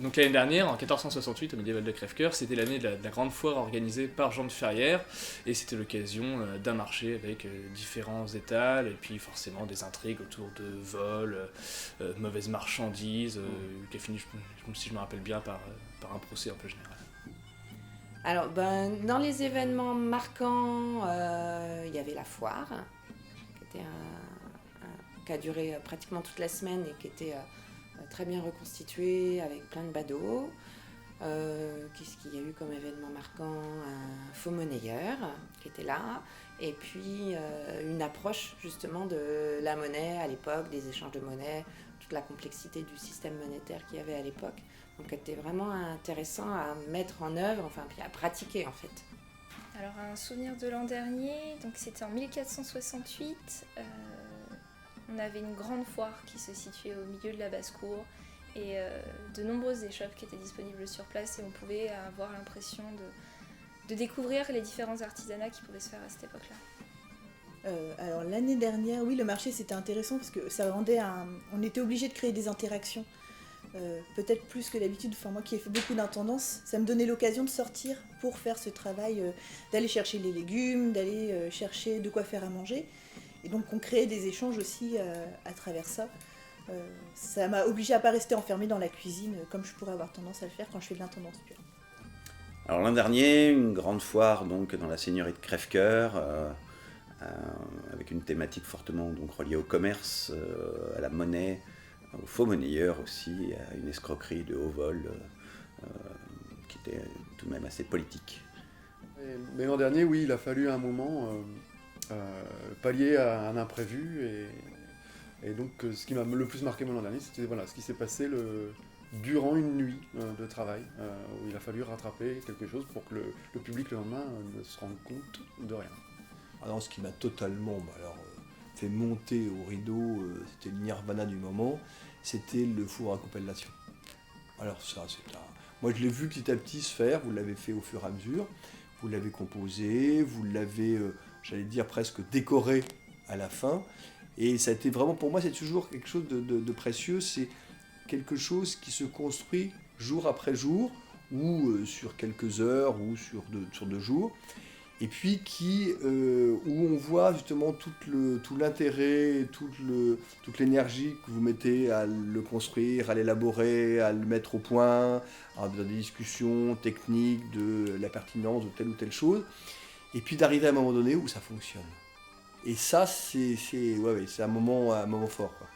Donc l'année dernière, en 1468, au médiéval de Crèvecoeur, c'était l'année de la grande foire organisée par Jean de Ferrières, et c'était l'occasion d'un marché avec différents étals, et puis forcément des intrigues autour de vols, mauvaises marchandises, qui a fini, si je me rappelle bien, par un procès un peu général. Alors, dans les événements marquants, il y avait la foire, qui était qui a duré pratiquement toute la semaine et qui était très bien reconstituée avec plein de badauds. Qu'est-ce qu'il y a eu comme événement marquant? Un faux monnayeur qui était là, et puis une approche justement de la monnaie à l'époque, des échanges de monnaie, toute la complexité du système monétaire qu'il y avait à l'époque. Donc c'était vraiment intéressant à mettre en œuvre, enfin puis à pratiquer en fait. Alors un souvenir de l'an dernier, donc c'était en 1468, on avait une grande foire qui se situait au milieu de la basse-cour et de nombreuses échoppes qui étaient disponibles sur place et on pouvait avoir l'impression de découvrir les différents artisanats qui pouvaient se faire à cette époque-là. Alors l'année dernière, oui, le marché c'était intéressant parce que ça rendait on était obligé de créer des interactions. Peut-être plus que d'habitude, enfin moi qui ai fait beaucoup d'intendance, ça me donnait l'occasion de sortir pour faire ce travail, d'aller chercher les légumes, d'aller chercher de quoi faire à manger. Et donc on créait des échanges aussi à travers ça. Ça m'a obligée à ne pas rester enfermée dans la cuisine comme je pourrais avoir tendance à le faire quand je fais de l'intendance pure. Alors l'an dernier, une grande foire donc, dans la seigneurie de Crèvecoeur, avec une thématique fortement donc, reliée au commerce, à la monnaie, au faux monnayeur aussi, à une escroquerie de haut vol qui était tout de même assez politique. Mais l'an dernier, oui, il a fallu un moment pallier à un imprévu. Et donc, ce qui m'a le plus marqué l'an dernier, c'était ce qui s'est passé durant une nuit de travail, où il a fallu rattraper quelque chose pour que le public le lendemain ne se rende compte de rien. Alors, ce qui m'a totalement fait monter au rideau, c'était le nirvana du moment, c'était le four à compellation. Alors ça, moi je l'ai vu petit à petit se faire, vous l'avez fait au fur et à mesure, vous l'avez composé, vous l'avez, j'allais dire, presque décoré à la fin, et ça a été vraiment, pour moi, c'est toujours quelque chose de précieux, c'est quelque chose qui se construit jour après jour, ou sur quelques heures, ou sur 2 jours, et puis où on voit justement tout l'intérêt, toute l'énergie que vous mettez à le construire, à l'élaborer, à le mettre au point, dans des discussions techniques de la pertinence de telle ou telle chose, et puis d'arriver à un moment donné où ça fonctionne. Et ça, c'est un moment fort, quoi.